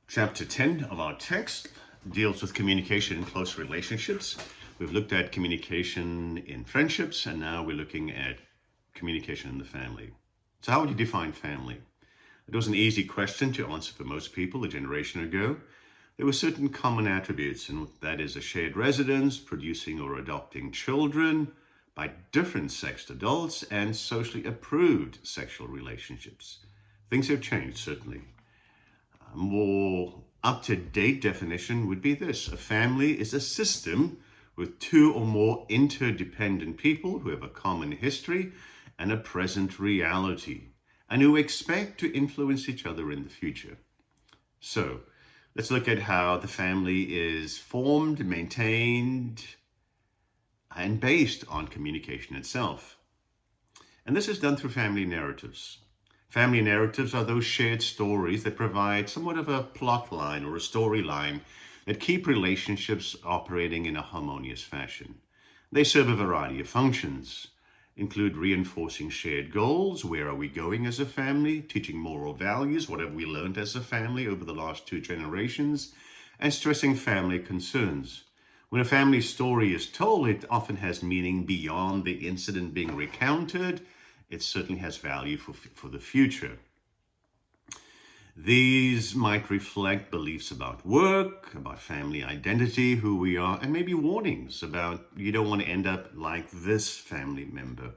Chapter 10 of our text deals with communication in close relationships. We've looked at communication in friendships, and now we're looking at communication in the family. So, how would you define family? It was an easy question to answer for most people a generation ago. There were certain common attributes, and that is a shared residence, producing or adopting children by different sexed adults, and socially approved sexual relationships. Things have changed, certainly. A more up-to-date definition would be this: a family is a system with two or more interdependent people who have a common history and a present reality, and who expect to influence each other in the future. So, let's look at how the family is formed, maintained, and based on communication itself. And this is done through family narratives. Family narratives are those shared stories that provide somewhat of a plot line or a storyline that keep relationships operating in a harmonious fashion. They serve a variety of functions, include reinforcing shared goals, where are we going as a family, teaching moral values, what have we learned as a family over the last two generations, and stressing family concerns. When a family story is told, it often has meaning beyond the incident being recounted. It certainly has value for the future. These might reflect beliefs about work, about family identity, who we are, and maybe warnings about you don't want to end up like this family member.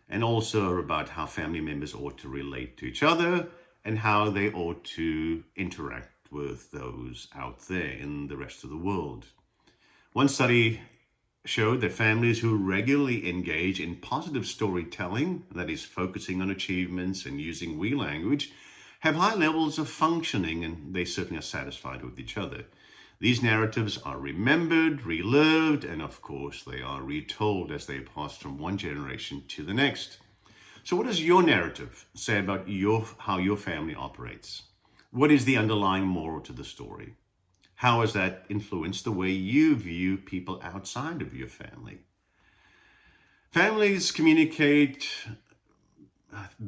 And also about how family members ought to relate to each other and how they ought to interact with those out there in the rest of the world. One study showed that families who regularly engage in positive storytelling, that is, focusing on achievements and using we language, have high levels of functioning, and they certainly are satisfied with each other. These narratives are remembered, relived, and of course they are retold as they pass from one generation to the next. So what does your narrative say about how your family operates? What is the underlying moral to the story? How has that influenced the way you view people outside of your family? Families communicate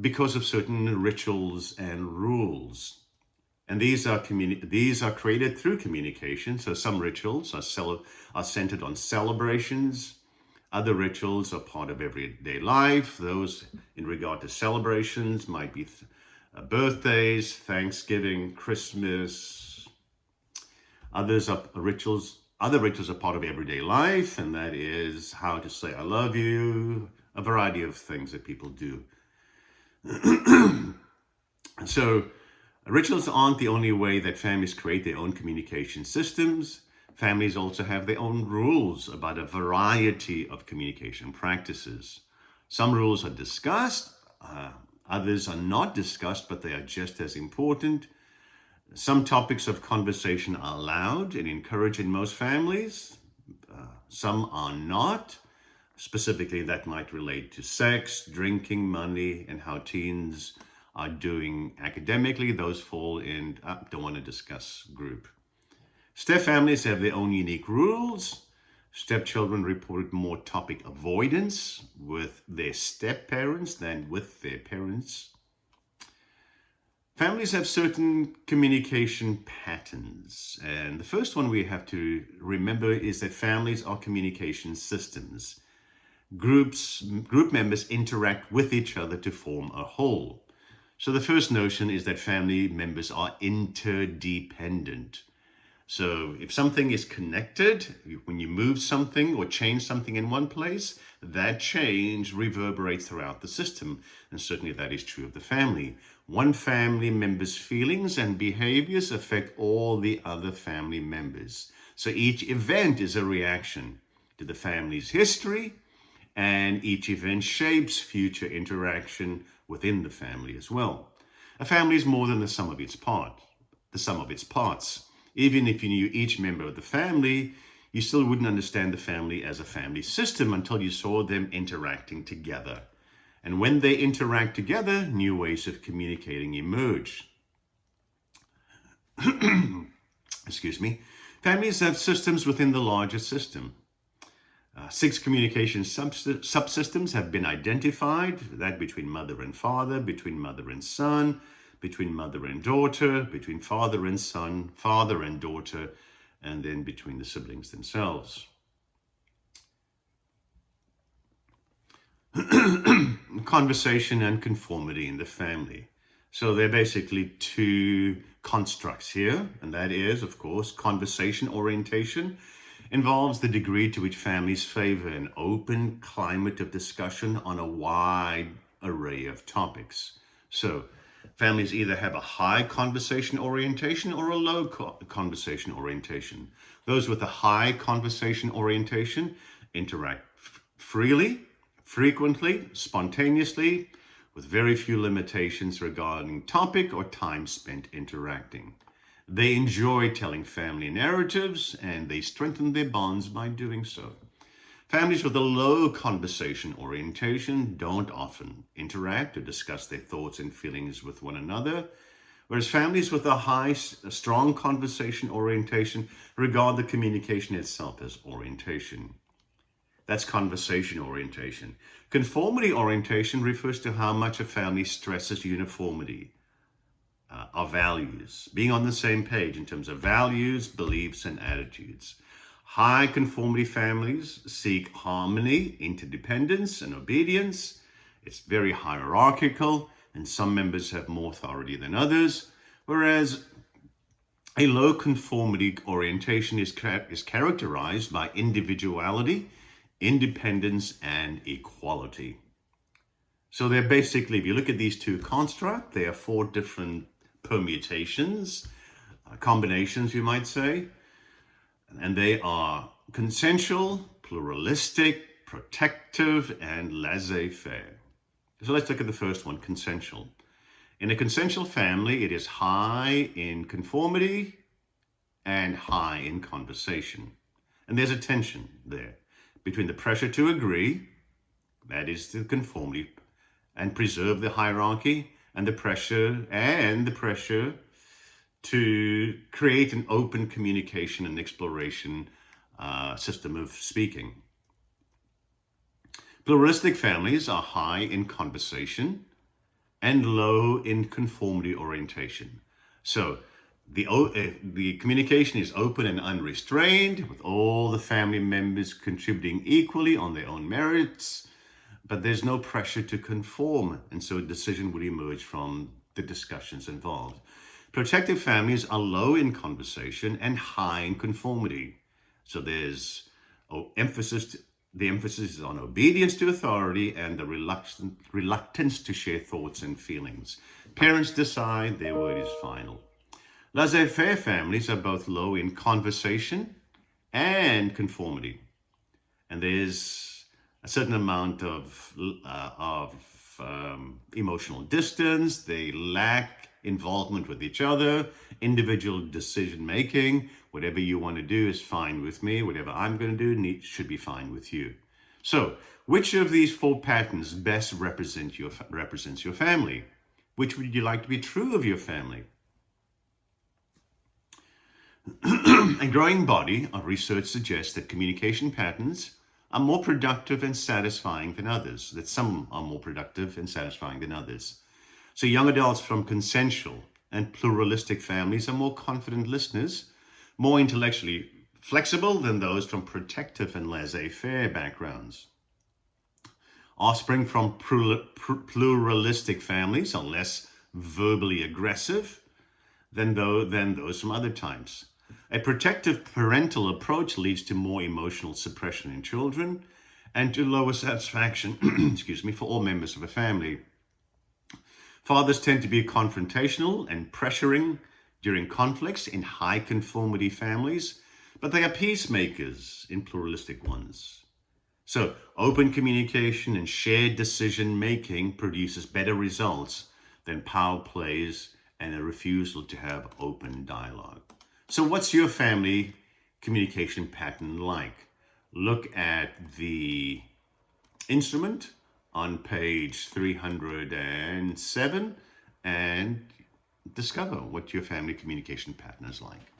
because of certain rituals and rules. And these are created through communication. So some rituals are centered on celebrations. Other rituals are part of everyday life. Those in regard to celebrations might be birthdays, Thanksgiving, Christmas. Other rituals are part of everyday life, and that is how to say I love you, a variety of things that people do. So rituals aren't the only way that families create their own communication systems. Families also have their own rules about a variety of communication practices. Some rules are discussed, others are not discussed, but they are just as important. Some topics of conversation are allowed and encouraged in most families. Some are not. Specifically, that might relate to sex, drinking, money, and how teens are doing academically. Those fall in don't want to discuss group. Step families have their own unique rules. Stepchildren report more topic avoidance with their step parents than with their parents. Families have certain communication patterns, and the first one we have to remember is that families are communication systems. Group members interact with each other to form a whole. So the first notion is that family members are interdependent. So if something is connected, when you move something or change something in one place, that change reverberates throughout the system. And certainly that is true of the family. One family member's feelings and behaviors affect all the other family members. So each event is a reaction to the family's history, and each event shapes future interaction within the family as well. A family is more than the sum of its parts. Even if you knew each member of the family, you still wouldn't understand the family as a family system until you saw them interacting together. And when they interact together, new ways of communicating emerge. Excuse me. Families have systems within the larger system. 6 communication subsystems have been identified, that between mother and father, between mother and son, between mother and daughter, between father and son, father and daughter, and then between the siblings themselves. Conversation and conformity in the family. So there are basically two constructs here, and that is, of course, conversation orientation involves the degree to which families favor an open climate of discussion on a wide array of topics. So families either have a high conversation orientation or a low conversation orientation. Those with a high conversation orientation interact freely, frequently, spontaneously, with very few limitations regarding topic or time spent interacting. They enjoy telling family narratives and they strengthen their bonds by doing so. Families with a low conversation orientation don't often interact or discuss their thoughts and feelings with one another, whereas families with a strong conversation orientation regard the communication itself as orientation. That's conversation orientation. Conformity orientation refers to how much a family stresses uniformity of values, being on the same page in terms of values, beliefs, and attitudes. High conformity families seek harmony, interdependence, and obedience. It's very hierarchical, and some members have more authority than others, whereas a low conformity orientation is characterized by individuality, independence, and equality. So they're basically, if you look at these two constructs, there are four different permutations, combinations, you might say, and they are consensual, pluralistic, protective, and laissez-faire. So let's look at the first one, consensual. In a consensual family, it is high in conformity and high in conversation. And there's a tension there between the pressure to agree, that is the conformity, and preserve the hierarchy, and the pressure to create an open communication and exploration system of speaking. Pluralistic families are high in conversation and low in conformity orientation. So the communication is open and unrestrained, with all the family members contributing equally on their own merits, but there's no pressure to conform, and so a decision would emerge from the discussions involved. Protective families are low in conversation and high in conformity. So there's the emphasis is on obedience to authority and the reluctance to share thoughts and feelings. Parents decide, their word is final. Laissez-faire families are both low in conversation and conformity. And there's a certain amount of emotional distance. They lack involvement with each other, individual decision making. Whatever you want to do is fine with me. Whatever I'm going to do should be fine with you. So, which of these four patterns best represents your family? Which would you like to be true of your family? A growing body of research suggests that communication patterns are more productive and satisfying than others, that some are more productive and satisfying than others. So young adults from consensual and pluralistic families are more confident listeners, more intellectually flexible than those from protective and laissez-faire backgrounds. Offspring from pluralistic families are less verbally aggressive than those from other types. A protective parental approach leads to more emotional suppression in children and to lower satisfaction, for all members of a family. Fathers tend to be confrontational and pressuring during conflicts in high conformity families, but they are peacemakers in pluralistic ones. So open communication and shared decision making produces better results than power plays and a refusal to have open dialogue. So what's your family communication pattern like? Look at the instrument on page 307 and discover what your family communication pattern is like.